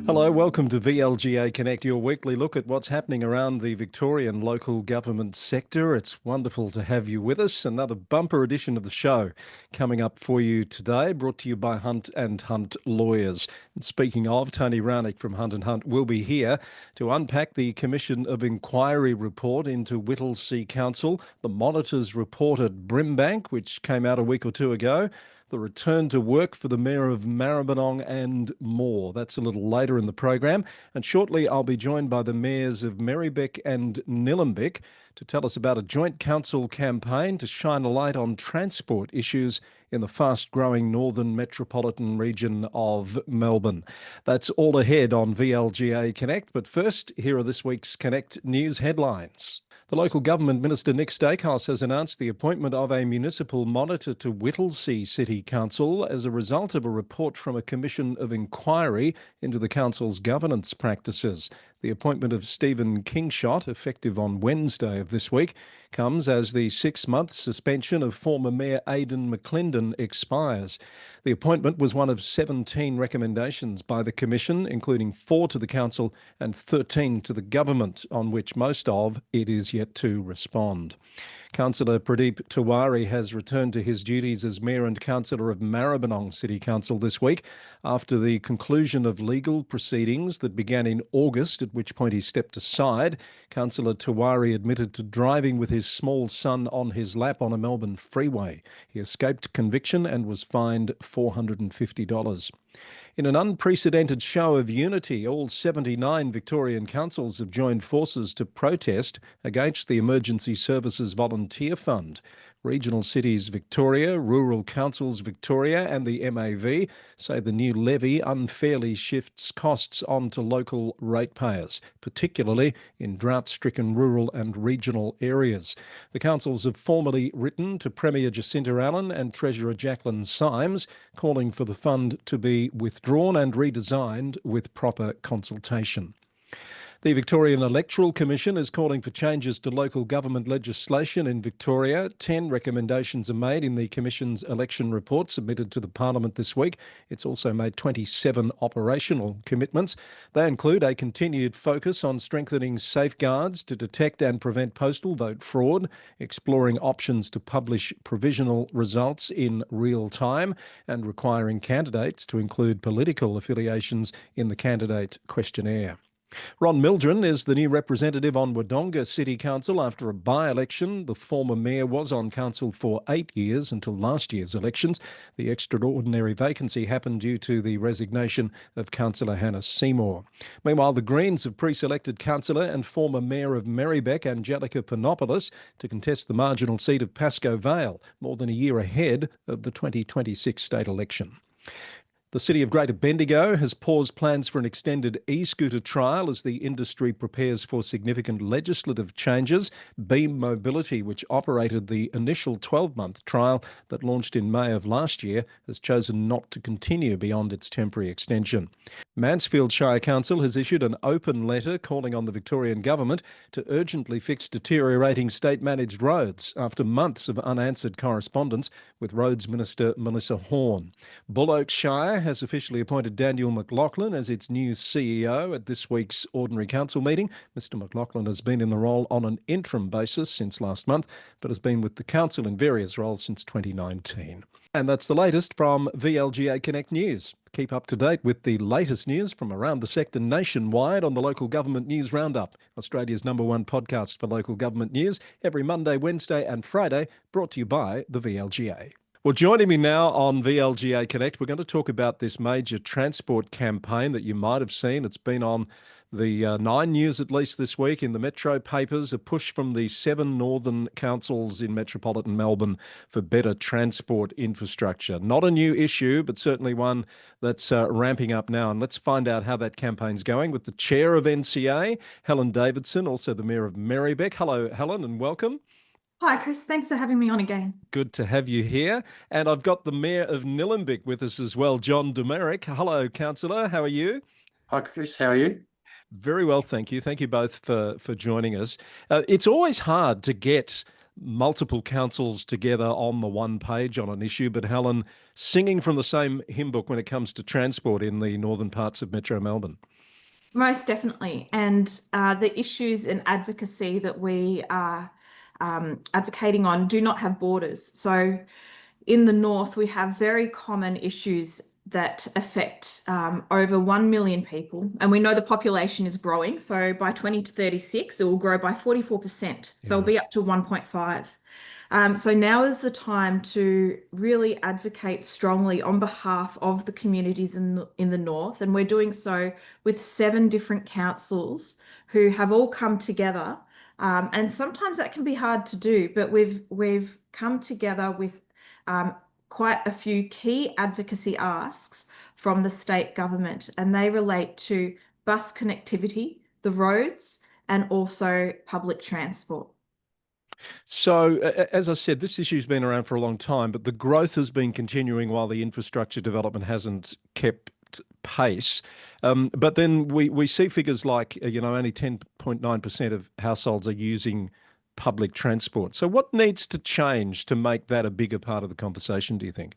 Hello, welcome to VLGA Connect, your weekly look at what's happening around the Victorian local government sector. It's wonderful to have you with us. Another bumper edition of the show coming up for you today, brought to you by Hunt and Hunt Lawyers. And speaking of, Tony Raunic from Hunt and Hunt will be here to unpack the Commission of Inquiry report into Whittlesea Council, the Monitor's report at Brimbank, which came out a week or two ago, the return to work for the Mayor of Maribyrnong and more. That's a little later in the program. And shortly I'll be joined by the mayors of Merri-bek and Nillumbik to tell us about a joint council campaign to shine a light on transport issues in the fast-growing northern metropolitan region of Melbourne. That's all ahead on VLGA Connect. But first, here are this week's Connect news headlines. The local government minister Nick Stakehouse has announced the appointment of a municipal monitor to Whittlesea City Council as a result of a report from a commission of inquiry into the council's governance practices. The appointment of Stephen Kingshott, effective on Wednesday of this week, comes as the 6-month suspension of former Mayor Aidan McClendon expires. The appointment was one of 17 recommendations by the Commission, including 4 to the Council and 13 to the Government, on which most of it is yet to respond. Councillor Pradeep Tiwari has returned to his duties as Mayor and Councillor of Maribyrnong City Council this week after the conclusion of legal proceedings that began in August, at which point he stepped aside. Councillor Tiwari admitted to driving with his small son on his lap on a Melbourne freeway. He escaped conviction and was fined $450. In an unprecedented show of unity, all 79 Victorian councils have joined forces to protest against the Emergency Services Volunteer Fund. Regional Cities Victoria, Rural Councils Victoria and the MAV say the new levy unfairly shifts costs onto local ratepayers, particularly in drought-stricken rural and regional areas. The councils have formally written to Premier Jacinta Allen and Treasurer Jacqueline Symes, calling for the fund to be withdrawn and redesigned with proper consultation. The Victorian Electoral Commission is calling for changes to local government legislation in Victoria. 10 recommendations are made in the Commission's election report submitted to the Parliament this week. It's also made 27 operational commitments. They include a continued focus on strengthening safeguards to detect and prevent postal vote fraud, exploring options to publish provisional results in real time, and requiring candidates to include political affiliations in the candidate questionnaire. Ron Mildren is the new representative on Wodonga City Council after a by-election. The former mayor was on council for 8 years until last year's elections. The extraordinary vacancy happened due to the resignation of Councillor Hannah Seymour. Meanwhile, the Greens have pre-selected councillor and former mayor of Merri-bek, Angelica Panopoulos, to contest the marginal seat of Pascoe Vale, more than a year ahead of the 2026 state election. The City of Greater Bendigo has paused plans for an extended e-scooter trial as the industry prepares for significant legislative changes. Beam Mobility, which operated the initial 12-month trial that launched in May of last year, has chosen not to continue beyond its temporary extension. Mansfield Shire Council has issued an open letter calling on the Victorian Government to urgently fix deteriorating state-managed roads after months of unanswered correspondence with Roads Minister Melissa Horne. Bull Oaks Shire has officially appointed Daniel McLaughlin as its new CEO at this week's Ordinary Council meeting. Mr McLaughlin has been in the role on an interim basis since last month, but has been with the council in various roles since 2019. And that's the latest from VLGA Connect News. Keep up to date with the latest news from around the sector nationwide on the Local Government News Roundup, Australia's #1 podcast for local government news, every Monday, Wednesday and Friday, brought to you by the VLGA. Well, joining me now on VLGA Connect, we're going to talk about this major transport campaign that you might have seen. It's been on the 9 News at least this week in the Metro papers, a push from the 7 northern councils in metropolitan Melbourne for better transport infrastructure. Not a new issue, but certainly one that's ramping up now. And let's find out how that campaign's going with the chair of NCA, Helen Davidson, also the Mayor of Merri-bek. Hello, Helen, and welcome. Hi, Chris. Thanks for having me on again. Good to have you here. And I've got the Mayor of Nillumbik with us as well, John Demerick. Hello, Councillor. How are you? Hi, Chris. How are you? Very well, thank you. Thank you both for joining us. It's always hard to get multiple councils together on the one page on an issue, but Helen, singing from the same hymn book when it comes to transport in the northern parts of Metro Melbourne. Most definitely. And the issues and advocacy that we are advocating on do not have borders. So in the north, we have very common issues that affect over 1 million people. And we know the population is growing. So by 2036, it will grow by 44%. So it'll Yeah. be up to 1.5. So now is the time to really advocate strongly on behalf of the communities in the north. And we're doing so with 7 different councils who have all come together. And sometimes that can be hard to do, but we've come together with um, quite a few key advocacy asks from the state government, and they relate to bus connectivity, the roads, and also public transport. So, as I said, this issue's been around for a long time, but the growth has been continuing while the infrastructure development hasn't kept pace. But then we see figures like, only 10.9% of households are using public transport. So, what needs to change to make that a bigger part of the conversation, do you think?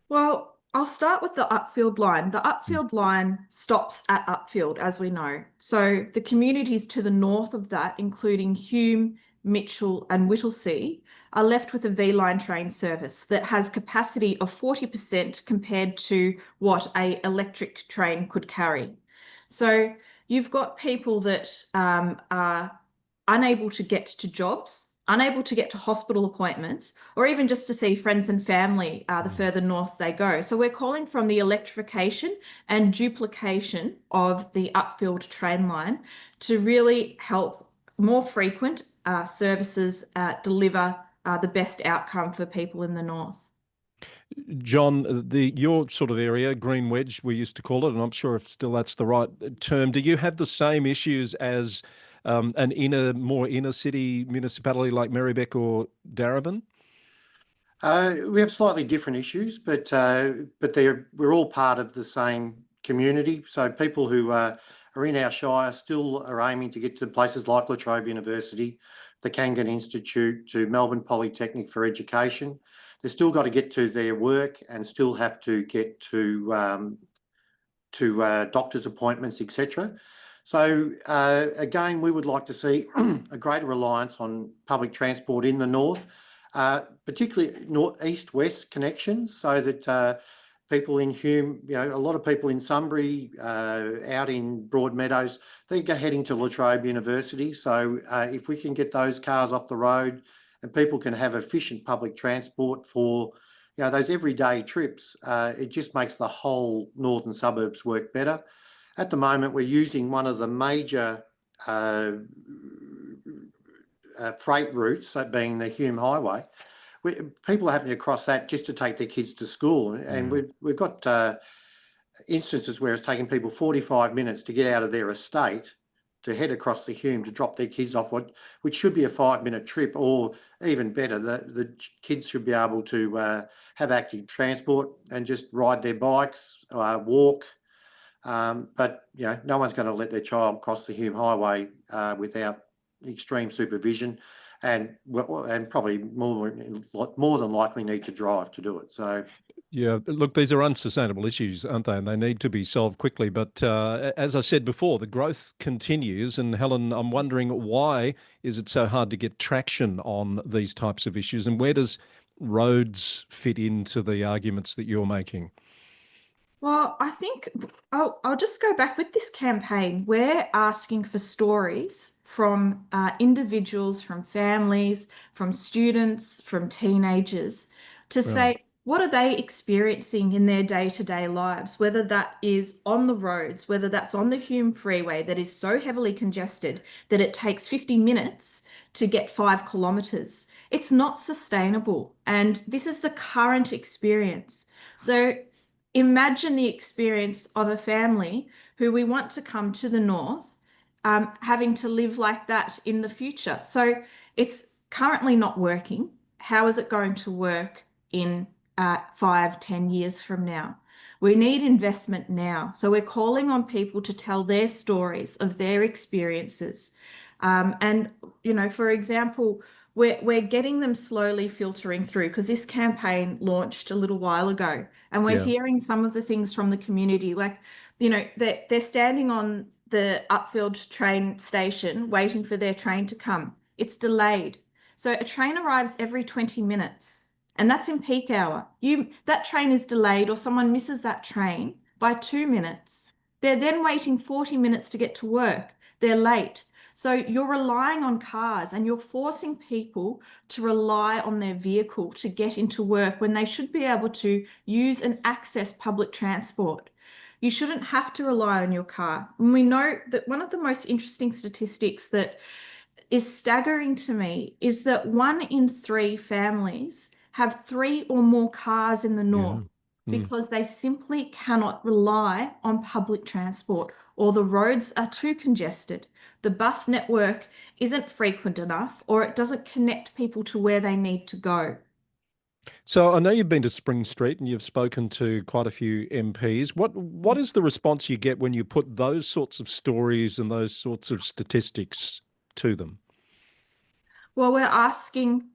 Well, I'll start with the Upfield line. The Mm. Upfield line stops at Upfield, as we know. So the communities to the north of that, including Hume, Mitchell, and Whittlesea, are left with a V line train service that has capacity of 40% compared to what a electric train could carry. So you've got people that are unable to get to jobs, unable to get to hospital appointments, or even just to see friends and family the Mm. further north they go. So we're calling from the electrification and duplication of the Upfield train line to really help more frequent services deliver the best outcome for people in the north. John, the your sort of area, Green Wedge, we used to call it, and I'm sure if still that's the right term. Do you have the same issues as an more inner city municipality like Merri-bek or Darebin? We have slightly different issues, but we're all part of the same community. So people who are in our shire still are aiming to get to places like La Trobe University, the Kangan Institute, to Melbourne Polytechnic for education. They've still got to get to their work and still have to get to doctor's appointments, etc. So again, we would like to see a greater reliance on public transport in the north, particularly east-west connections, so that people in Hume, a lot of people in Sunbury, out in Broadmeadows, they're heading to La Trobe University. So if we can get those cars off the road and people can have efficient public transport for those everyday trips, it just makes the whole northern suburbs work better. At the moment, we're using one of the major freight routes, that being the Hume Highway. People are having to cross that just to take their kids to school. And we've got instances where it's taking people 45 minutes to get out of their estate to head across the Hume to drop their kids off, which should be a 5-minute trip, or even better, the kids should be able to have active transport and just ride their bikes, walk. But no one's going to let their child cross the Hume Highway without extreme supervision, and probably more than likely need to drive to do it. So. Yeah, look, these are unsustainable issues, aren't they? And they need to be solved quickly. But as I said before, the growth continues. And Helen, I'm wondering, why is it so hard to get traction on these types of issues? And where does roads fit into the arguments that you're making? Well, I think I'll just go back with this campaign. We're asking for stories from individuals, from families, from students, from teenagers to Right. say, what are they experiencing in their day-to-day lives, whether that is on the roads, whether that's on the Hume Freeway that is so heavily congested that it takes 50 minutes to get 5 kilometers. It's not sustainable. And this is the current experience. So imagine the experience of a family who we want to come to the north, having to live like that in the future. So it's currently not working. How is it going to work in 5, 10 years from now? We need investment now. So we're calling on people to tell their stories of their experiences. For example, we're getting them slowly filtering through because this campaign launched a little while ago, and we're Yeah. hearing some of the things from the community, like they're standing on the Upfield train station waiting for their train to come. It's delayed. So a train arrives every 20 minutes, and that's in peak hour. That train is delayed, or someone misses that train by 2 minutes. They're then waiting 40 minutes to get to work. They're late. So you're relying on cars, and you're forcing people to rely on their vehicle to get into work when they should be able to use and access public transport. You shouldn't have to rely on your car. And we know that one of the most interesting statistics that is staggering to me is that 1 in 3 families have 3 or more cars in the north because they simply cannot rely on public transport, or the roads are too congested. The bus network isn't frequent enough, or it doesn't connect people to where they need to go. So I know you've been to Spring Street and you've spoken to quite a few MPs. What is the response you get when you put those sorts of stories and those sorts of statistics to them? Well, we're asking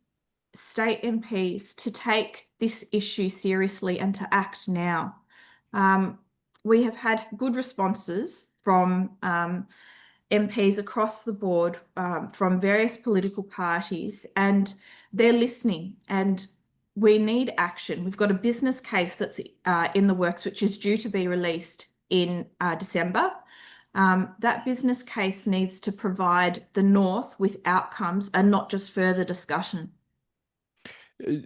state MPs to take this issue seriously and to act now. We have had good responses from MPs across the board, from various political parties, and they're listening, and we need action. We've got a business case that's in the works, which is due to be released in December. That business case needs to provide the North with outcomes and not just further discussion.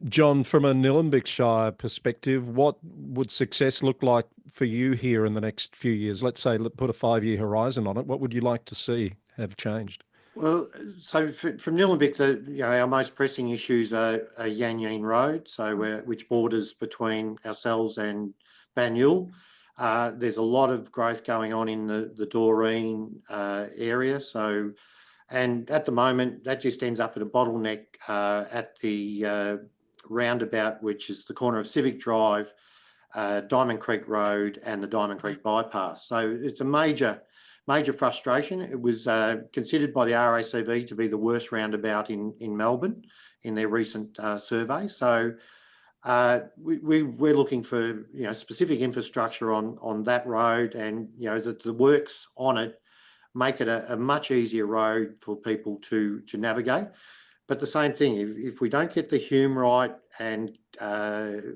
John, from a Nillumbik Shire perspective, what would success look like for you here in the next few years? Let's say, put a 5-year horizon on it. What would you like to see have changed? Well, so from Nillumbik, our most pressing issues are Yan Yean Road, which borders between ourselves and Banyul. There's a lot of growth going on in the Doreen area. And at the moment, that just ends up at a bottleneck at the roundabout, which is the corner of Civic Drive, Diamond Creek Road, and the Diamond Creek Bypass. So it's a major frustration. It was considered by the RACV to be the worst roundabout in Melbourne in their recent survey. So we're looking for specific infrastructure on that road, and the works on it make it a much easier road for people to navigate. But the same thing, if we don't get the Hume right and the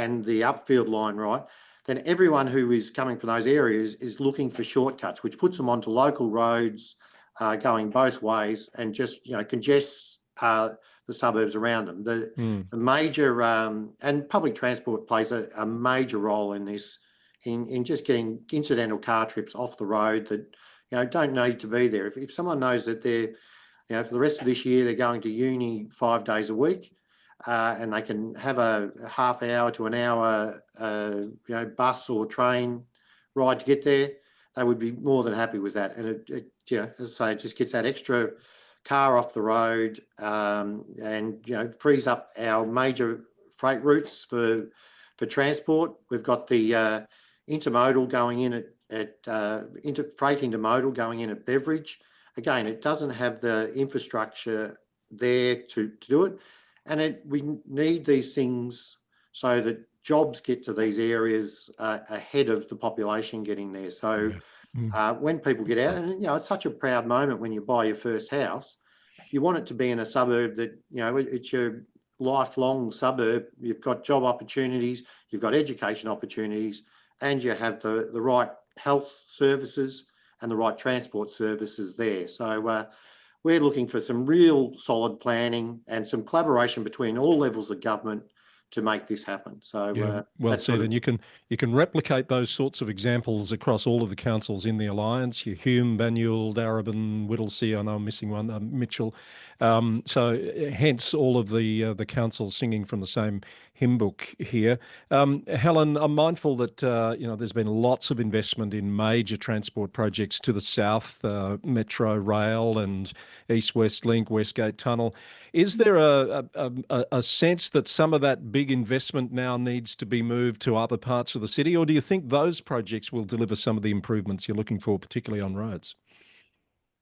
upfield line right, then everyone who is coming from those areas is looking for shortcuts, which puts them onto local roads going both ways, and just congests the suburbs around them. The major and public transport plays a major role in this, in just getting incidental car trips off the road that don't need to be there. If someone knows that they're for the rest of this year they're going to uni 5 days a week, and they can have a half hour to an hour bus or train ride to get there, they would be more than happy with that. And it as I say, it just gets that extra car off the road, and frees up our major freight routes for transport. We've got the intermodal going in at freight intermodal going in at Beveridge. Again, it doesn't have the infrastructure there to do it, and we need these things so that jobs get to these areas ahead of the population getting there. So when people get out, and it's such a proud moment when you buy your first house, you want it to be in a suburb that it's your lifelong suburb. You've got job opportunities, you've got education opportunities, and you have the right health services and the right transport services there. So we're looking for some real solid planning and some collaboration between all levels of government to make this happen. So well said. And you can replicate those sorts of examples across all of the councils in the alliance. Your Hume, Banyul, Darebin, Whittlesea. I know I'm missing one, Mitchell. So hence all of the councils singing from the same hymn book here. Helen, I'm mindful that there's been lots of investment in major transport projects to the south, Metro Rail and East-West Link, Westgate Tunnel. Is there a sense that some of that big investment now needs to be moved to other parts of the city, or do you think those projects will deliver some of the improvements you're looking for, particularly on roads?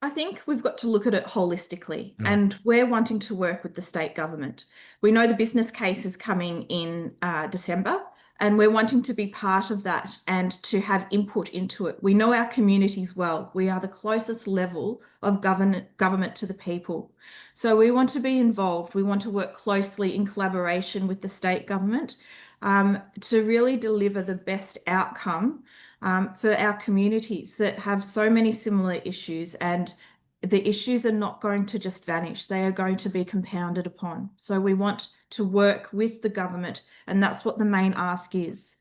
I think we've got to look at it holistically, and we're wanting to work with the state government. We know the business case is coming in December. And we're wanting to be part of that and to have input into it. We know our communities well. We are the closest level of government to the people. So we want to be involved. We want to work closely in collaboration with the state government to really deliver the best outcome for our communities that have so many similar issues, and the issues are not going to just vanish. They are going to be compounded upon. So we want to work with the government, and that's what the main ask is.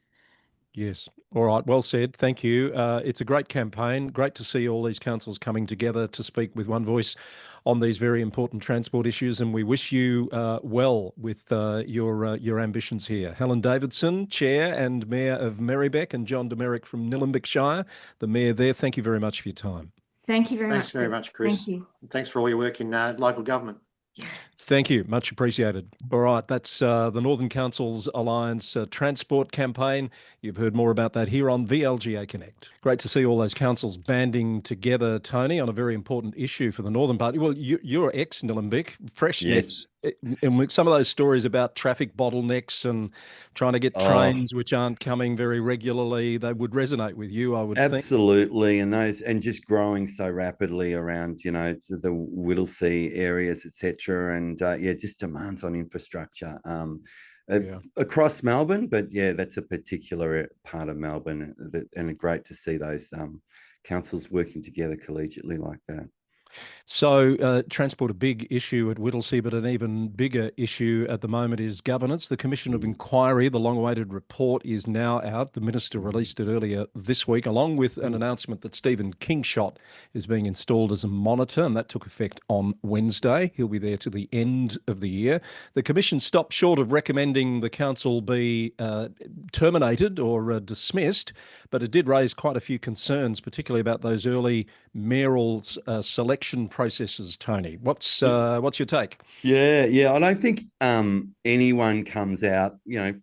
Yes. All right. Well said. Thank you. It's a great campaign. Great to see all these councils coming together to speak with one voice on these very important transport issues. And we wish you well with your ambitions here. Helen Davidson, Chair and Mayor of Merri-bek, and John Demerick from Nillumbik Shire, the Mayor there. Thank you very much for your time. Thank you very much. Thanks very much, Chris. Thank you. Thanks for all your work in local government. Thank you. Much appreciated. All right. That's the Northern Councils Alliance transport campaign. You've heard more about that here on VLGA Connect. Great to see all those councils banding together, Tony, on a very important issue for the Northern Party. Well, you're ex-Nillumbik, fresh Yes. and with some of those stories about traffic bottlenecks and trying to get trains which aren't coming very regularly, they would resonate with you, I would think. Absolutely. And just growing so rapidly around, you know, to the Whittlesea areas, etc. And yeah, just demands on infrastructure across Melbourne. But yeah, that's a particular part of Melbourne, and great to see those councils working together collegiately like that. So transport, a big issue at Whittlesea, but an even bigger issue at the moment is governance. The Commission of Inquiry, the long-awaited report, is now out. The Minister released it earlier this week, along with an announcement that Stephen Kingshott is being installed as a monitor, and that took effect on Wednesday. He'll be there to the end of the year. The Commission stopped short of recommending the council be terminated or dismissed, but it did raise quite a few concerns, particularly about those early mayoral selection processes. Tony, what's your take? Yeah, I don't think anyone comes out, you know,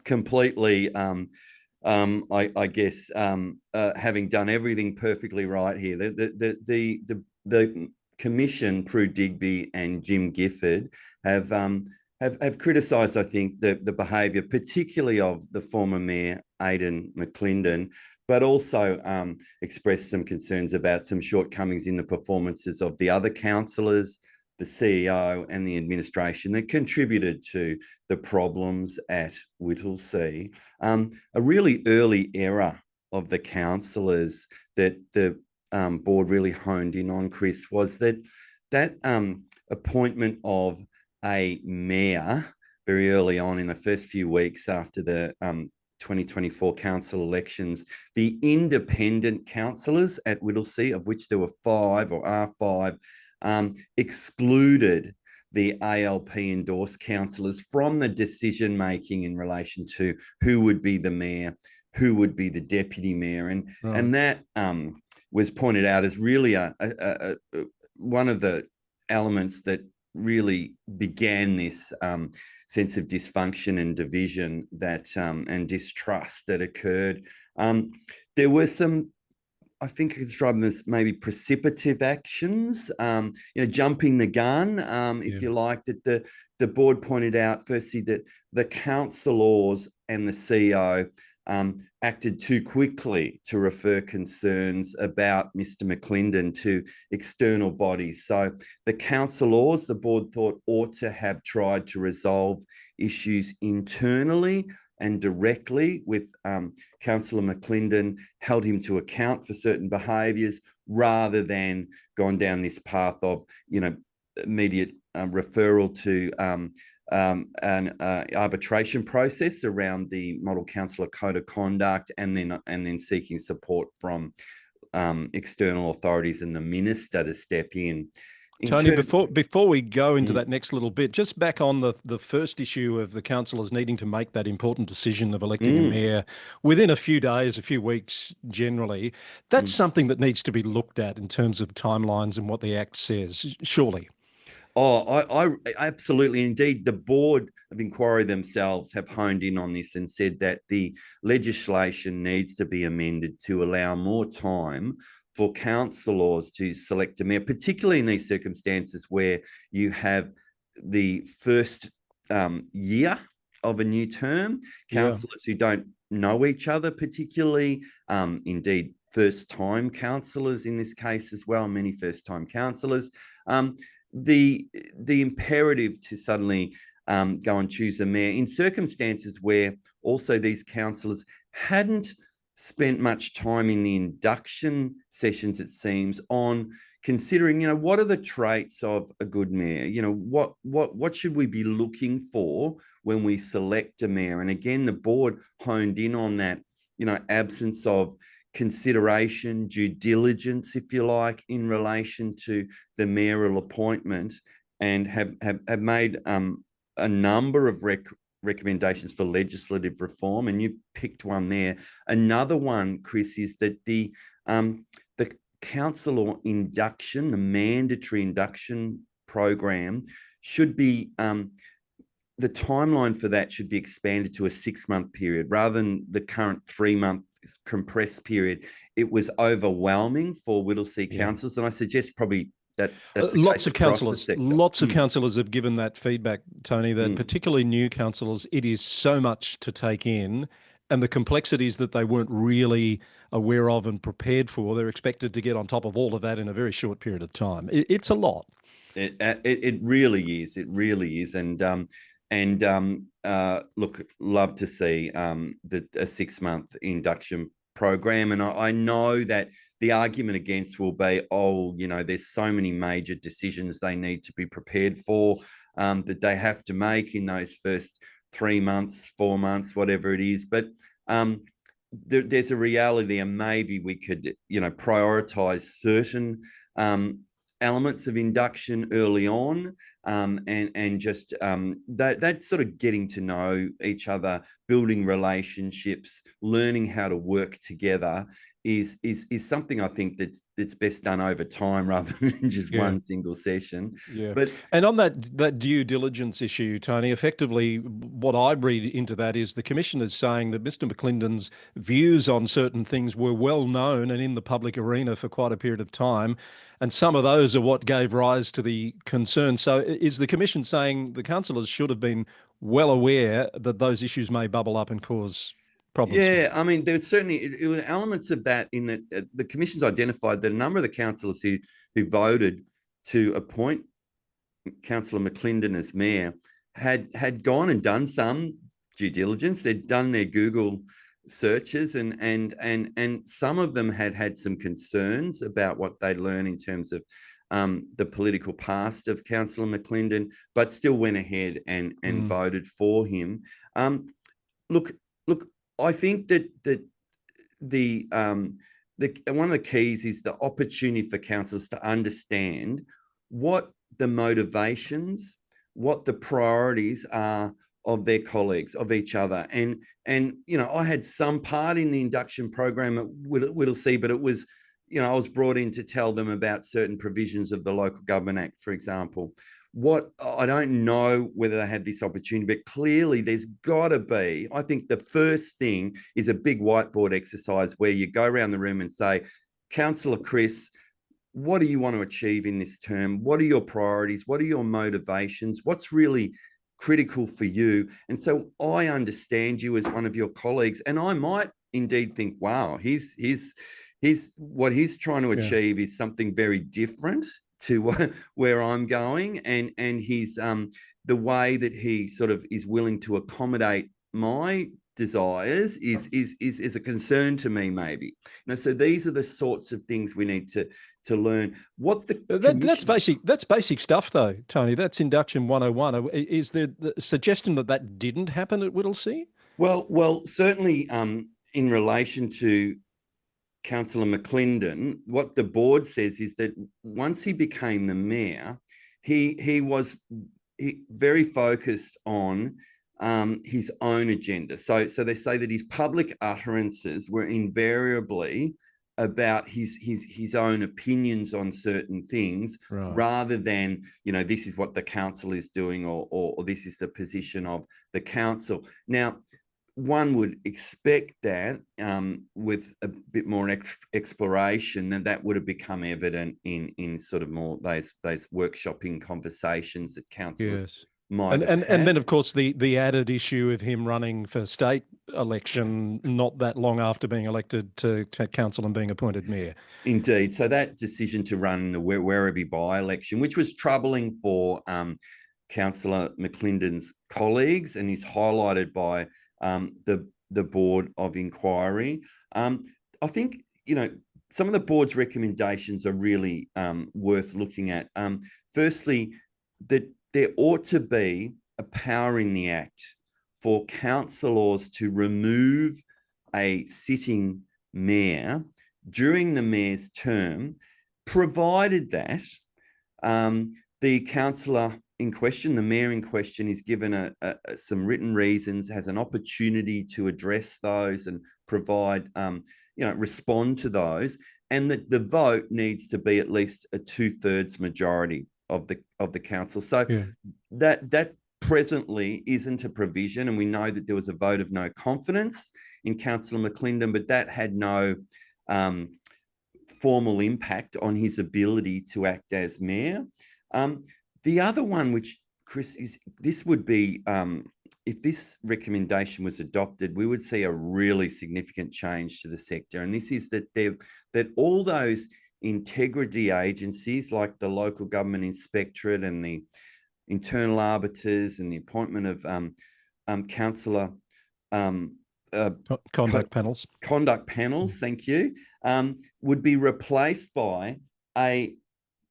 completely I guess having done everything perfectly right here. The Commission, Prue Digby and Jim Gifford, have criticised, I think, the behaviour, particularly of the former mayor Aidan McClendon, but also expressed some concerns about some shortcomings in the performances of the other councillors, the CEO and the administration that contributed to the problems at Whittlesea. A really early error of the councillors that the board really honed in on, Chris, was that appointment of a mayor very early on in the first few weeks after the 2024 council elections. The independent councillors at Whittlesea, of which there were 5 or are 5, excluded the ALP endorsed councillors from the decision making in relation to who would be the mayor, who would be the deputy mayor, and that was pointed out as really one of the elements that really began this sense of dysfunction and division that and distrust that occurred. There were some, I think I could describe them as maybe precipitative actions, you know, jumping the gun, if you like, that the board pointed out, firstly, that the councillors and the CEO acted too quickly to refer concerns about Mr. McClendon to external bodies. So the councillors, the board thought, ought to have tried to resolve issues internally and directly with Councillor McClendon, held him to account for certain behaviours, rather than gone down this path of, you know, immediate referral to an arbitration process around the Model Councillor Code of Conduct, and then seeking support from external authorities and the minister to step in. Tony, before we go into that next little bit, just back on the first issue of the councillors needing to make that important decision of electing a mayor within a few days, a few weeks generally, that's something that needs to be looked at in terms of timelines and what the Act says, surely. Oh, I absolutely. Indeed, the Board of Inquiry themselves have honed in on this and said that the legislation needs to be amended to allow more time for councillors to select a mayor, particularly in these circumstances where you have the first year of a new term, Yeah. councillors who don't know each other particularly, indeed first-time councillors in this case as well, many first-time councillors. The imperative to suddenly go and choose a mayor in circumstances where also these councillors hadn't spent much time in the induction sessions, it seems, on considering, you know, what are the traits of a good mayor? You know, what should we be looking for when we select a mayor? And again, the board honed in on that, you know, absence of consideration, due diligence, if you like, in relation to the mayoral appointment, and have made a number of recommendations for legislative reform, and you've picked one there. Another one, Chris, is that the councillor induction, the mandatory induction program, should be the timeline for that should be expanded to a 6-month period rather than the current 3-month compressed period. It was overwhelming for Whittlesea councils, and I suggest probably that's lots of councillors have given that feedback, Tony, that particularly new councillors, it is so much to take in, and the complexities that they weren't really aware of and prepared for, they're expected to get on top of all of that in a very short period of time. It's a lot. It really is. It really is. And look, love to see a 6-month induction program. And I know that the argument against will be, oh, you know, there's so many major decisions they need to be prepared for, that they have to make in those first 3 months, 4 months, whatever it is. But there's a reality, and maybe we could, you know, prioritize certain elements of induction early on, and just that sort of getting to know each other, building relationships, learning how to work together is something I think that's best done over time rather than just one single session. Yeah. But and on that due diligence issue, Tony, effectively what I read into that is the Commission is saying that Mr. McClendon's views on certain things were well known and in the public arena for quite a period of time, and some of those are what gave rise to the concern. So is the Commission saying the councillors should have been well aware that those issues may bubble up and cause problems? Yeah, I mean, there's certainly it were elements of that in that the Commission's identified that a number of the councillors who voted to appoint Councillor McClendon as mayor had gone and done some due diligence. They'd done their Google searches, and some of them had some concerns about what they'd learned in terms of the political past of Councillor McClendon, but still went ahead and voted for him. Look, I think that the one of the keys is the opportunity for councillors to understand what the motivations, what the priorities are of their colleagues, of each other. And you know, I had some part in the induction program at Whittlesea, but it was, you know, I was brought in to tell them about certain provisions of the Local Government Act, for example. What I don't know whether they had this opportunity, but clearly there's got to be, I think the first thing is a big whiteboard exercise where you go around the room and say, Councillor Chris, what do you want to achieve in this term? What are your priorities? What are your motivations? What's really critical for you? And so I understand you as one of your colleagues, and I might indeed think, wow, what he's trying to achieve is something very different to where I'm going, and he's the way that he sort of is willing to accommodate my desires is a concern to me, maybe. You know, so these are the sorts of things we need to learn. What that's basic stuff, though, Tony. That's induction 101. Is there the suggestion that didn't happen at Whittlesea? Well, certainly in relation to Councillor McClendon, what the board says is that once he became the mayor, he was very focused on his own agenda. So they say that his public utterances were invariably about his own opinions on certain things, rather than, you know, this is what the council is doing, or this is the position of the council. Now, one would expect that with a bit more exploration, that would have become evident in sort of more those workshopping conversations that councillors And then, of course, the added issue of him running for state election not that long after being elected to council and being appointed mayor. Indeed. So that decision to run the Werribee by-election, which was troubling for Councillor McClendon's colleagues, and is highlighted by the Board of Inquiry. I think, some of the board's recommendations are really worth looking at. Firstly, that there ought to be a power in the Act for councillors to remove a sitting mayor during the mayor's term, provided that the councillor in question, the mayor in question, is given some written reasons, has an opportunity to address those and provide, respond to those, and that the vote needs to be at least a 2/3 majority of the council. So that presently isn't a provision, and we know that there was a vote of no confidence in Councillor McClendon, but that had no formal impact on his ability to act as mayor. The other one, which, Chris, this would be, if this recommendation was adopted, we would see a really significant change to the sector. And this is that all those integrity agencies like the local government inspectorate and the internal arbiters and the appointment of councillor conduct panels, thank you, would be replaced by a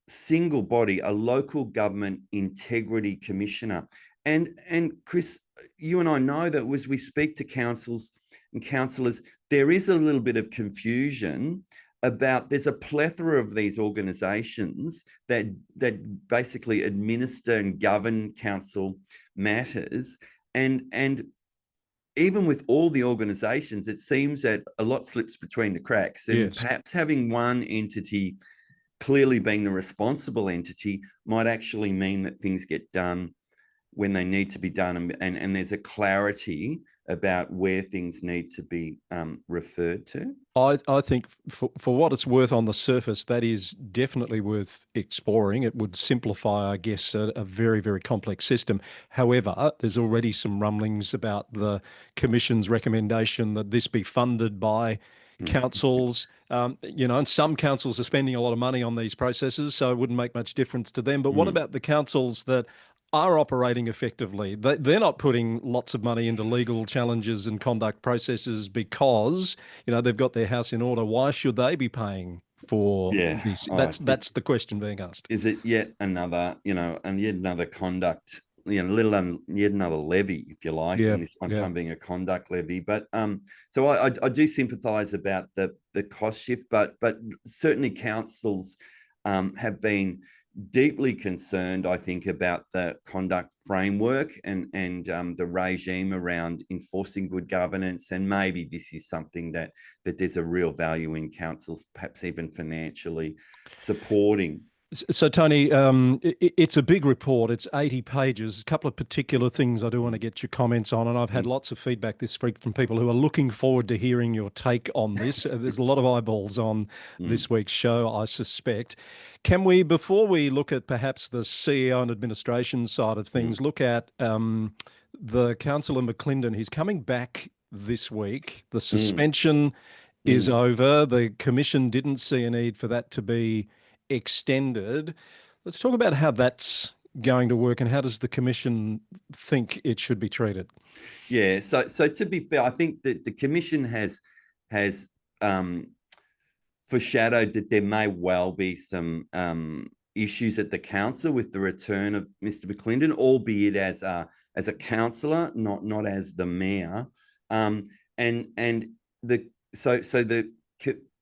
single body, a local government integrity commissioner. And Chris, you and I know that as we speak to councils and councillors, there is a little bit of confusion about, there's a plethora of these organisations that basically administer and govern council matters, and even with all the organisations, it seems that a lot slips between the cracks, and perhaps having one entity clearly being the responsible entity might actually mean that things get done when they need to be done, and there's a clarity about where things need to be referred to. I think for what it's worth on the surface, that is definitely worth exploring. It would simplify, I guess, a very, very complex system. However, there's already some rumblings about the Commission's recommendation that this be funded by councils, and some councils are spending a lot of money on these processes, so it wouldn't make much difference to them. But what about the councils that are operating effectively? They're not putting lots of money into legal challenges and conduct processes because, they've got their house in order. Why should they be paying for this? That's the question being asked. Is it yet another, and yet another conduct, let alone yet another levy, if you like, and this one time being a conduct levy. But so I do sympathise about the cost shift, but certainly councils have been deeply concerned, I think, about the conduct framework and the regime around enforcing good governance. And maybe this is something that there's a real value in councils, perhaps even financially supporting. So, Tony, it's a big report. It's 80 pages. A couple of particular things I do want to get your comments on, and I've had lots of feedback this week from people who are looking forward to hearing your take on this. There's a lot of eyeballs on this week's show, I suspect. Can we, before we look at perhaps the CEO and administration side of things, look at the Councillor McClendon? He's coming back this week. The suspension is over. The Commission didn't see a need for that to be extended. Let's talk about how that's going to work and how does the Commission think it should be treated? Yeah, so to be fair, I think that the Commission has foreshadowed that there may well be some issues at the council with the return of Mr. McClendon, albeit as a councillor, not as the mayor. The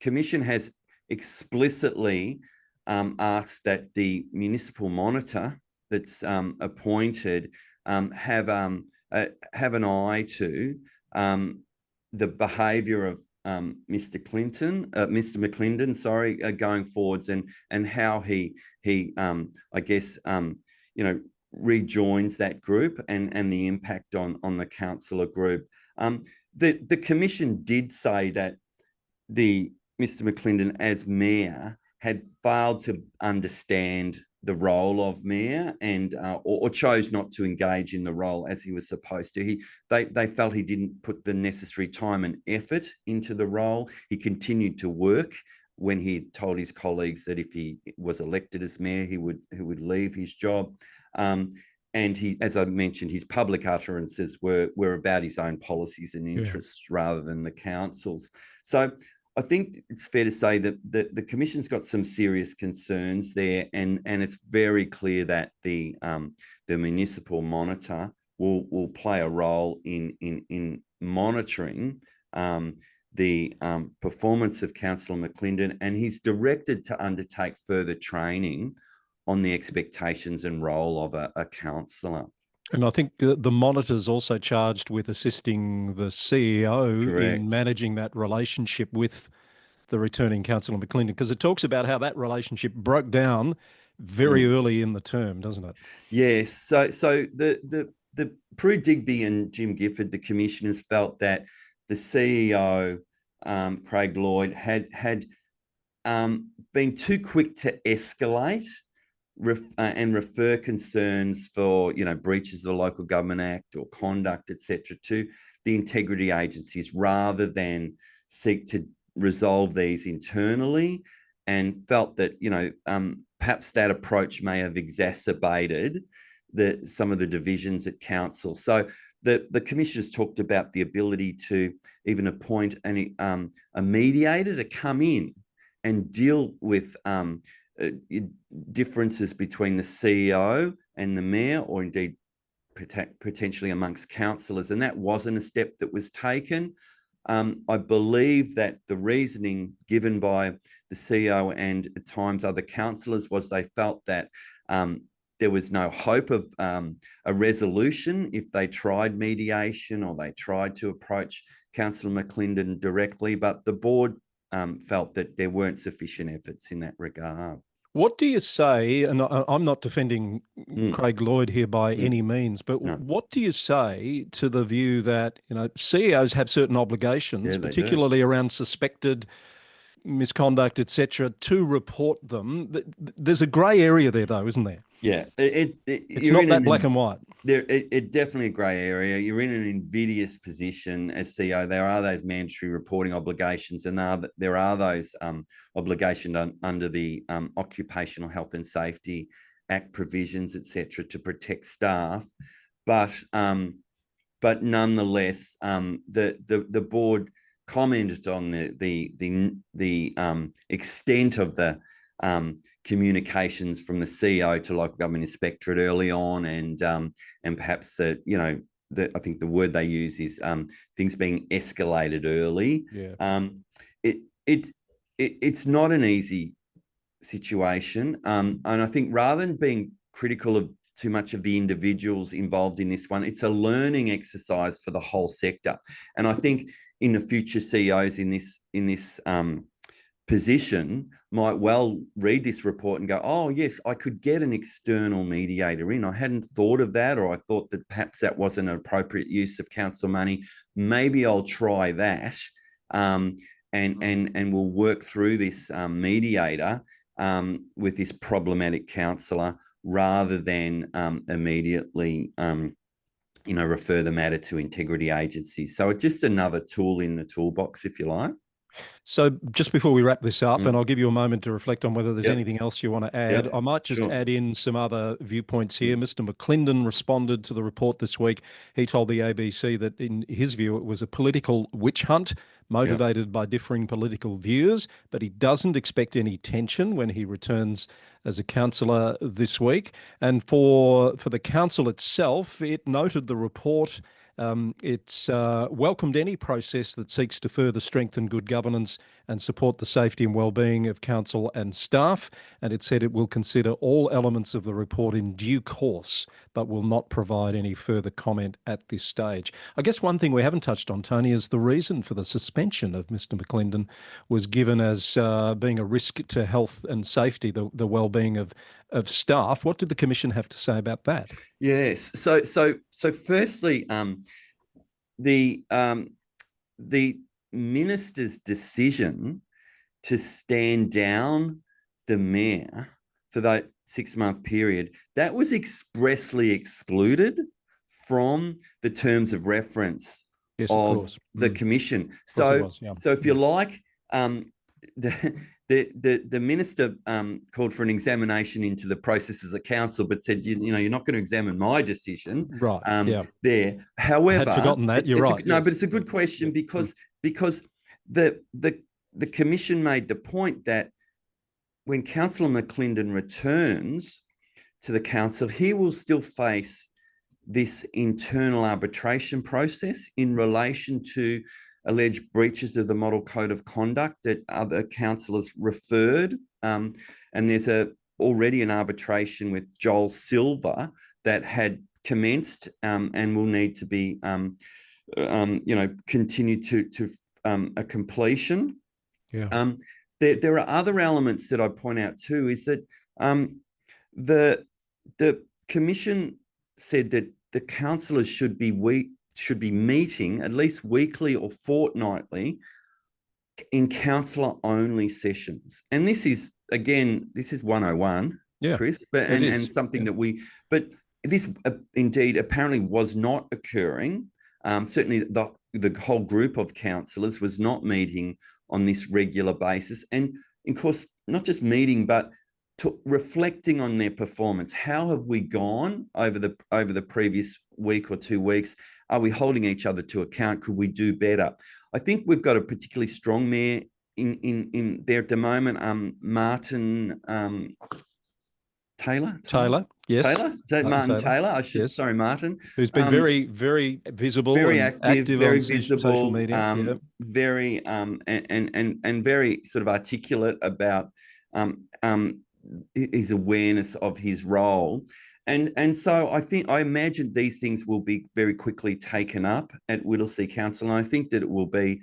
Commission has explicitly asked that the municipal monitor that's appointed have an eye to the behaviour of Mr. McClendon, going forwards, and how he I guess rejoins that group and the impact on the councillor group. The Commission did say that Mr. McClendon as mayor had failed to understand the role of mayor and or chose not to engage in the role as he was supposed to. They felt he didn't put the necessary time and effort into the role. He continued to work when he told his colleagues that if he was elected as mayor, he would leave his job. And he, as I mentioned, his public utterances were about his own policies and interests rather than the council's. So I think it's fair to say that the Commission's got some serious concerns there, and it's very clear that the municipal monitor will play a role in monitoring the performance of Councillor McClendon, and he's directed to undertake further training on the expectations and role of a councillor. And I think the monitor's also charged with assisting the CEO in managing that relationship with the returning Councillor McClendon, because it talks about how that relationship broke down very early in the term, doesn't it? Yes. So the Prue Digby and Jim Gifford, the commissioners, felt that the CEO, Craig Lloyd, had been too quick to escalate and refer concerns for, breaches of the Local Government Act or conduct, etc., to the integrity agencies rather than seek to resolve these internally, and felt that, perhaps that approach may have exacerbated some of the divisions at council. So the commissioners talked about the ability to even appoint a mediator to come in and deal with differences between the CEO and the mayor, or indeed potentially amongst councillors, and that wasn't a step that was taken. I believe that the reasoning given by the CEO and at times other councillors was they felt that there was no hope of a resolution if they tried mediation or they tried to approach Councillor McClendon directly, but the board felt that there weren't sufficient efforts in that regard. What do you say, and I'm not defending Craig Lloyd here by any means, but what do you say to the view that, CEOs have certain obligations, particularly around suspected misconduct, etc., to report them? There's a grey area there, though, isn't there? Yeah. It's not that black and white. It's definitely a grey area. You're in an invidious position as CEO. There are those mandatory reporting obligations, and there are those obligations under the Occupational Health and Safety Act provisions, etc., to protect staff. But nonetheless, the board commented on the extent of the communications from the CEO to local government inspectorate early on, and perhaps I think the word they use is things being escalated early. Yeah. It's not an easy situation, and I think rather than being critical of too much of the individuals involved in this one, it's a learning exercise for the whole sector. And I think in the future, CEOs in this position might well read this report and go, oh yes, I could get an external mediator in. I hadn't thought of that, or I thought that perhaps that wasn't an appropriate use of council money. Maybe I'll try that, and we'll work through this mediator with this problematic councillor, rather than immediately refer the matter to integrity agencies. So it's just another tool in the toolbox, if you like. So just before we wrap this up, and I'll give you a moment to reflect on whether there's anything else you want to add, I might just add in some other viewpoints here. Mr. McClendon responded to the report this week. He told the ABC that in his view it was a political witch hunt motivated by differing political views, but he doesn't expect any tension when he returns as a councillor this week. And for the council itself, it noted the report. It's welcomed any process that seeks to further strengthen good governance and support the safety and well-being of council and staff. And it said it will consider all elements of the report in due course, but will not provide any further comment at this stage. I guess one thing we haven't touched on, Tony, is the reason for the suspension of Mr. McClendon was given as being a risk to health and safety, the well-being of staff. What did the Commission have to say about that? Yes. So firstly, the minister's decision to stand down the mayor for that 6-month period, that was expressly excluded from the terms of reference of the commission. So if you like, the minister called for an examination into the processes of council, but said, you know, you're not going to examine my decision. Right. There. However, I had forgotten that. You're right. No, but it's a good question because the commission made the point that when Councillor McClendon returns to the council, he will still face this internal arbitration process in relation to alleged breaches of the model code of conduct that other councillors referred. And there's already an arbitration with Joel Silver that had commenced and will need to be, continued to a completion. Yeah. There are other elements that I point out too, is that the commission said that the councillors should be meeting at least weekly or fortnightly in councillor-only sessions. And this is 101, Chris, but and something that but this indeed apparently was not occurring. Certainly the whole group of councillors was not meeting on this regular basis. And of course, not just meeting, but reflecting on their performance. How have we gone over the previous week or 2 weeks? Are we holding each other to account? Could we do better? I think we've got a particularly strong mayor in there at the moment. Martin Taylor. Yes. Taylor. Martin Taylor. Sorry, Martin. Who's been very, very visible, very and active, very on visible, social media. Very and very sort of articulate about his awareness of his role. And so I imagine these things will be very quickly taken up at Whittlesea Council. And I think that it will be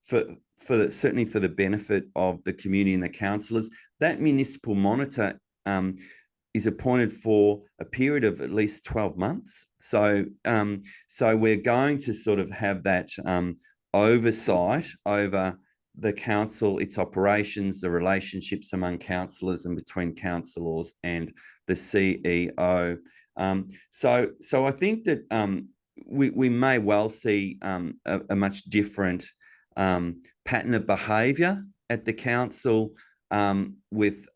certainly for the benefit of the community and the councillors. That municipal monitor is appointed for a period of at least 12 months. So we're going to sort of have that oversight over the council, its operations, the relationships among councillors and between councillors and the CEO. So I think that we may well see a much different pattern of behaviour at the council, with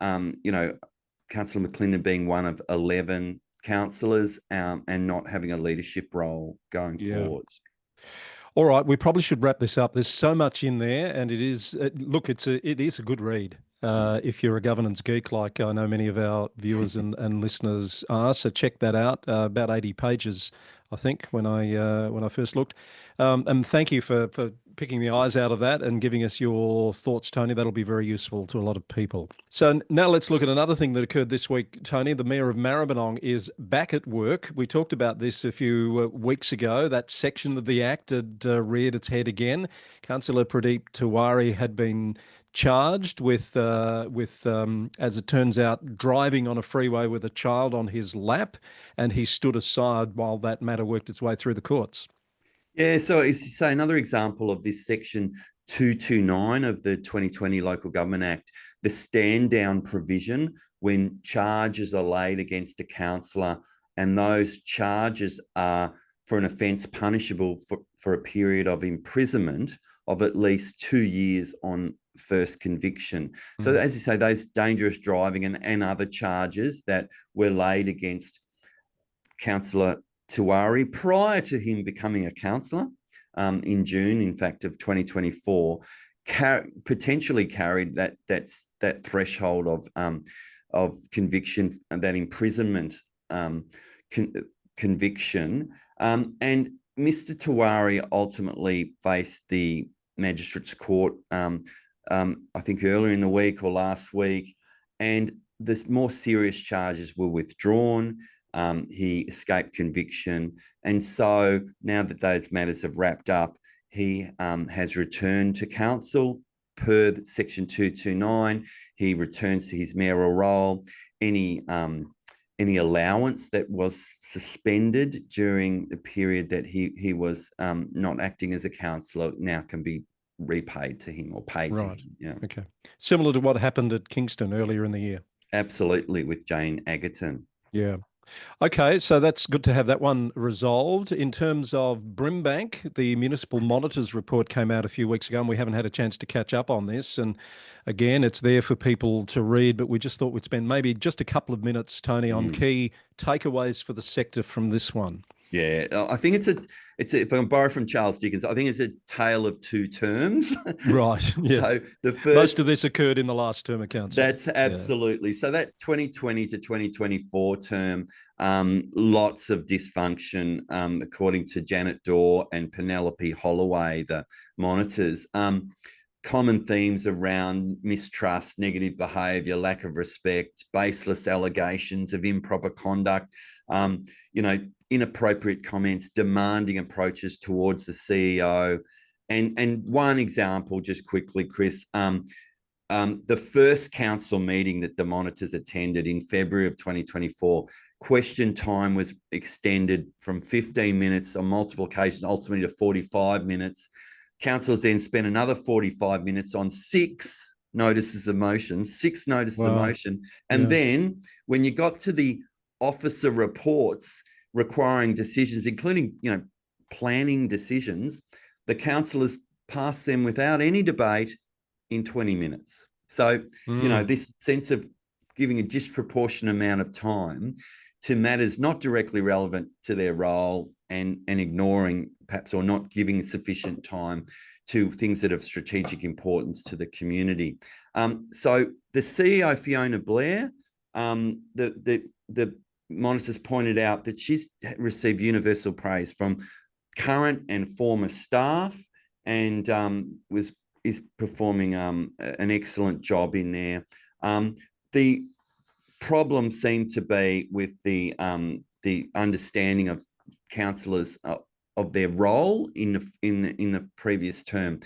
Councillor McClendon being one of 11 councillors and not having a leadership role going forwards. All right, we probably should wrap this up. There's so much in there, and it is a good read. If you're a governance geek, like I know many of our viewers and listeners are, so check that out. About 80 pages, I think, when I first looked. And thank you for picking the eyes out of that and giving us your thoughts, Tony. That'll be very useful to a lot of people. So now let's look at another thing that occurred this week, Tony. The Mayor of Maribyrnong is back at work. We talked about this a few weeks ago. That section of the Act had reared its head again. Councillor Pradeep Tiwari had been charged with, as it turns out, driving on a freeway with a child on his lap, and he stood aside while that matter worked its way through the courts. Yeah, so as you say, another example of this section 229 of the 2020 Local Government Act, the stand down provision when charges are laid against a councillor and those charges are for an offence punishable for a period of imprisonment of at least 2 years on first conviction. So as you say, those dangerous driving and other charges that were laid against Councillor Tiwari prior to him becoming a councillor in June, in fact, of 2024, potentially carried that threshold of conviction and that imprisonment conviction. And Mr. Tiwari ultimately faced the Magistrates Court, I think earlier in the week or last week, and the more serious charges were withdrawn. He escaped conviction. And so now that those matters have wrapped up, he has returned to council per section 229. He returns to his mayoral role. Any allowance that was suspended during the period that he was not acting as a councillor now can be repaid to him or paid to him. Yeah. Okay. Similar to what happened at Kingston earlier in the year. Absolutely, with Jane Agaton. Yeah. Okay, so that's good to have that one resolved. In terms of Brimbank, the municipal monitors report came out a few weeks ago, and we haven't had a chance to catch up on this. And again, it's there for people to read, but we just thought we'd spend maybe just a couple of minutes, Tony, on key takeaways for the sector from this one. Yeah, I think it's if I can borrow from Charles Dickens, I think it's a tale of two terms. Right. Yeah. So the first, most of this occurred in the last term of council. That's absolutely. Yeah. So that 2020 to 2024 term, lots of dysfunction, according to Janet Dorr and Penelope Holloway, the monitors. Common themes around mistrust, negative behaviour, lack of respect, baseless allegations of improper conduct, inappropriate comments, demanding approaches towards the CEO. And one example, just quickly, Chris, the first council meeting that the monitors attended in February of 2024, question time was extended from 15 minutes on multiple occasions, ultimately to 45 minutes. Councillors then spent another 45 minutes on six notices of motion. And then when you got to the officer reports requiring decisions, including, planning decisions, the councillors passed them without any debate in 20 minutes. So, this sense of giving a disproportionate amount of time to matters not directly relevant to their role and ignoring perhaps or not giving sufficient time to things that have strategic importance to the community. So the CEO, Fiona Blair, the monitors pointed out that she's received universal praise from current and former staff and is performing an excellent job in there. The problem seemed to be with the understanding of councillors of their role in the previous term.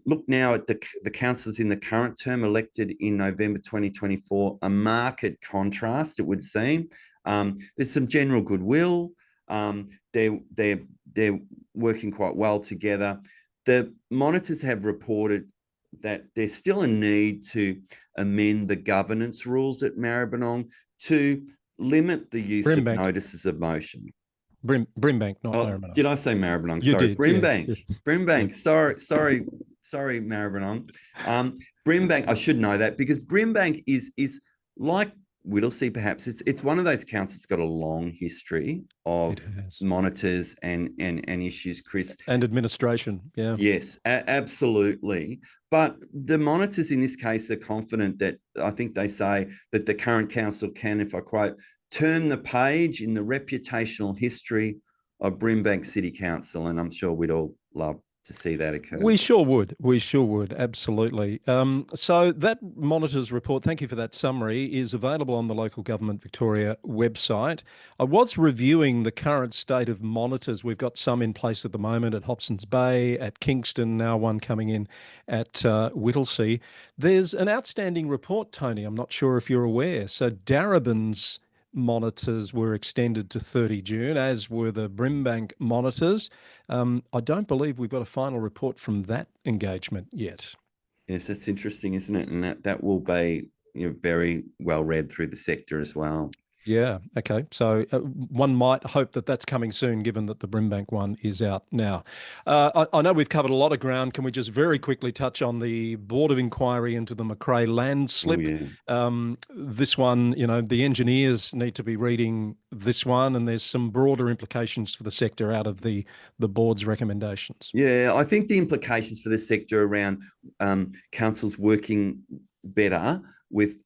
Look now at the councillors in the current term elected in November 2024, a marked contrast, it would seem. There's some general goodwill. They're working quite well together. The monitors have reported that there's still a need to amend the governance rules at Maribyrnong to limit the use of notices of motion. Brimbank, not Maribyrnong. Did I say Maribyrnong? You sorry, did, Brimbank. Yeah. Brimbank. Sorry, Maribyrnong. Brimbank. I should know that because Brimbank is like Whittlesea, perhaps. It's one of those councils that's got a long history of monitors and issues, Chris. And administration, yeah. Yes, absolutely. But the monitors in this case are confident that, I think they say, that the current council can, if I quote, turn the page in the reputational history of Brimbank City Council. And I'm sure we'd all love to see that occur. We sure would, absolutely. So that monitors report, thank you for that summary, is available on the Local Government Victoria website. I was reviewing the current state of monitors. We've got some in place at the moment at Hobson's Bay, at Kingston, now one coming in at Whittlesea. There's an outstanding report, Tony, I'm not sure if you're aware. So Darebin's monitors were extended to 30 June, as were the Brimbank monitors. I don't believe we've got a final report from that engagement yet. Yes, that's interesting, isn't it? And that will be very well read through the sector as well. Yeah, okay. So one might hope that that's coming soon, given that the Brimbank one is out now. I know we've covered a lot of ground. Can we just very quickly touch on the Board of Inquiry into the Macrae landslip? This one, the engineers need to be reading this one, and there's some broader implications for the sector out of the board's recommendations. Yeah, I think the implications for the sector around councils working better with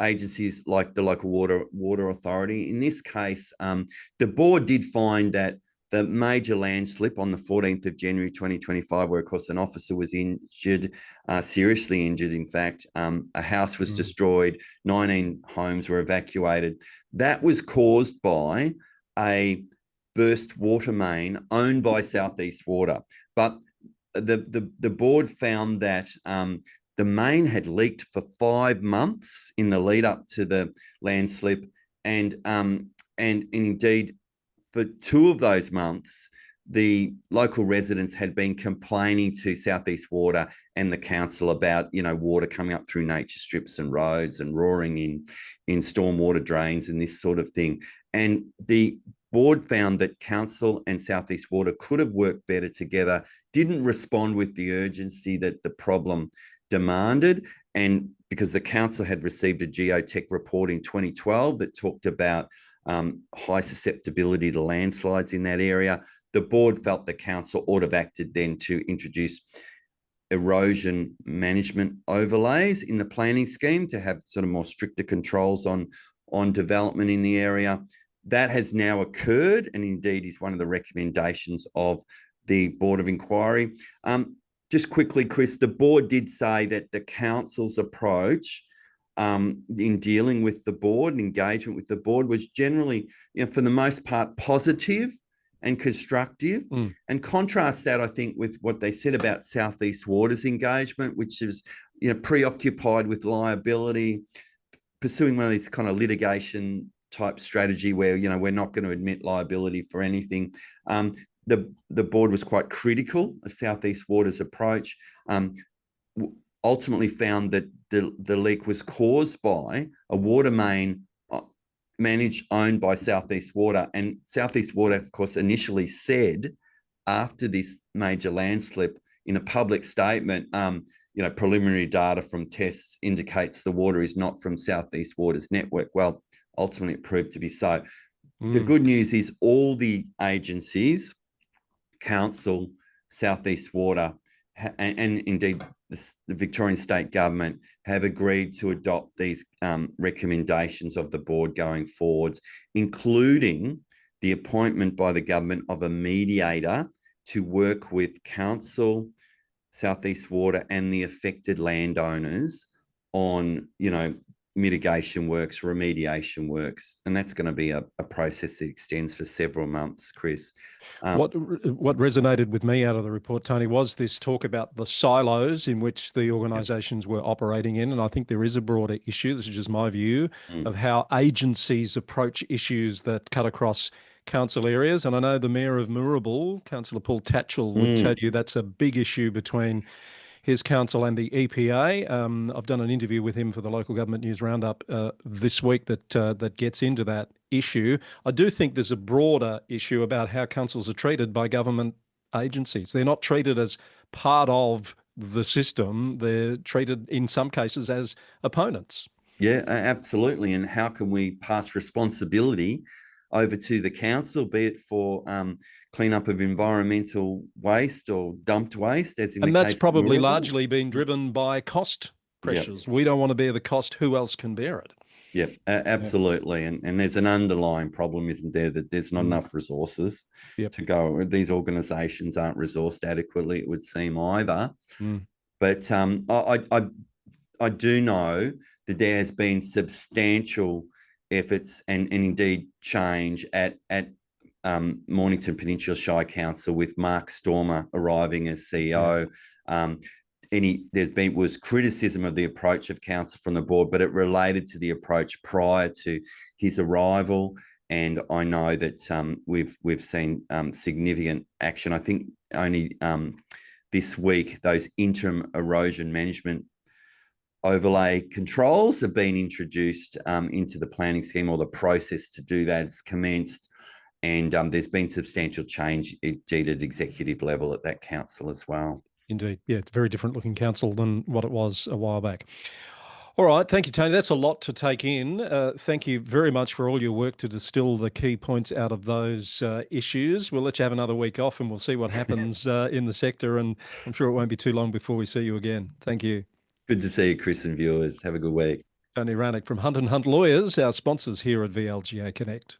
agencies like the local water authority. In this case, the board did find that the major landslip on the 14th of January 2025, where of course an officer was injured, seriously injured, in fact, a house was destroyed, 19 homes were evacuated. That was caused by a burst water main owned by Southeast Water. But the board found that the main had leaked for 5 months in the lead up to the landslip, and indeed for 2 of those months, the local residents had been complaining to South East Water and the council about, water coming up through nature strips and roads and roaring in stormwater drains and this sort of thing. And the board found that council and South East Water could have worked better together, didn't respond with the urgency that the problem demanded. And because the council had received a geotech report in 2012 that talked about high susceptibility to landslides in that area, the board felt the council ought to have acted then to introduce erosion management overlays in the planning scheme to have sort of more stricter controls on development in the area. That has now occurred, and indeed is one of the recommendations of the Board of Inquiry. Just quickly, Chris, the board did say that the council's approach in dealing with the board and engagement with the board was generally, for the most part, positive and constructive. And contrast that, I think, with what they said about South East Water's engagement, which is, preoccupied with liability, pursuing one of these kind of litigation type strategy where, we're not going to admit liability for anything. The board was quite critical of South East Water's approach, ultimately found that the leak was caused by a water main owned by South East Water. And South East Water, of course, initially said after this major landslip in a public statement, preliminary data from tests indicates the water is not from South East Water's network. Well, ultimately it proved to be so. The good news is all the agencies, council, South East Water, and indeed the Victorian State Government have agreed to adopt these recommendations of the board going forwards, including the appointment by the government of a mediator to work with council, South East Water, and the affected landowners on, mitigation works, remediation works, and that's going to be a process that extends for several months, Chris. What resonated with me out of the report, Tony, was this talk about the silos in which the organisations were operating in, and I think there is a broader issue, this is just my view, of how agencies approach issues that cut across council areas. And I know the Mayor of Maribyrnong, Councillor Paul Tatchell, would tell you that's a big issue between his council and the EPA. I've done an interview with him for the Local Government News Roundup this week that gets into that issue. I do think there's a broader issue about how councils are treated by government agencies. They're not treated as part of the system. They're treated in some cases as opponents. Yeah, absolutely. And how can we pass responsibility over to the council, be it for cleanup of environmental waste or dumped waste, as in the case. And that's probably largely been driven by cost pressures. Yep. We don't want to bear the cost. Who else can bear it? Yep, absolutely. Yep. And there's an underlying problem, isn't there, that there's not enough resources to go. These organisations aren't resourced adequately, it would seem, either. But I do know that there has been substantial efforts and indeed change at Mornington Peninsula Shire Council with Mark Stormer arriving as CEO. Was criticism of the approach of council from the board, but it related to the approach prior to his arrival. And I know that we've seen significant action. I think only this week those interim erosion management overlay controls have been introduced into the planning scheme, or the process to do that has commenced. And there's been substantial change indeed at executive level at that council as well. Indeed. Yeah, it's a very different looking council than what it was a while back. All right. Thank you, Tony. That's a lot to take in. Thank you very much for all your work to distill the key points out of those issues. We'll let you have another week off and we'll see what happens in the sector. And I'm sure it won't be too long before we see you again. Thank you. Good to see you, Chris, and viewers. Have a good week. Tony Raunic from Hunt & Hunt Lawyers, our sponsors here at VLGA Connect.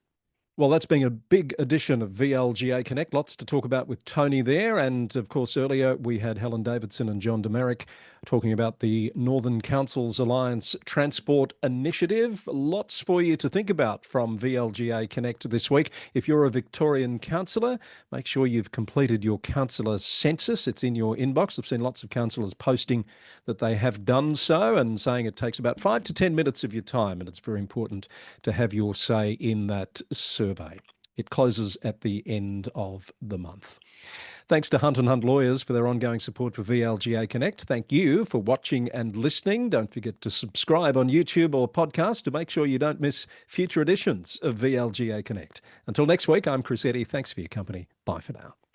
Well, that's been a big edition of VLGA Connect. Lots to talk about with Tony there. And of course, earlier we had Helen Davidson and John Demerick talking about the Northern Councils Alliance Transport Initiative. Lots for you to think about from VLGA Connect this week. If you're a Victorian councillor, make sure you've completed your councillor census. It's in your inbox. I've seen lots of councillors posting that they have done so and saying it takes about 5 to 10 minutes of your time. And it's very important to have your say in that survey. It closes at the end of the month. Thanks to Hunt & Hunt Lawyers for their ongoing support for VLGA Connect. Thank you for watching and listening. Don't forget to subscribe on YouTube or podcast to make sure you don't miss future editions of VLGA Connect. Until next week, I'm Chris Eddy. Thanks for your company. Bye for now.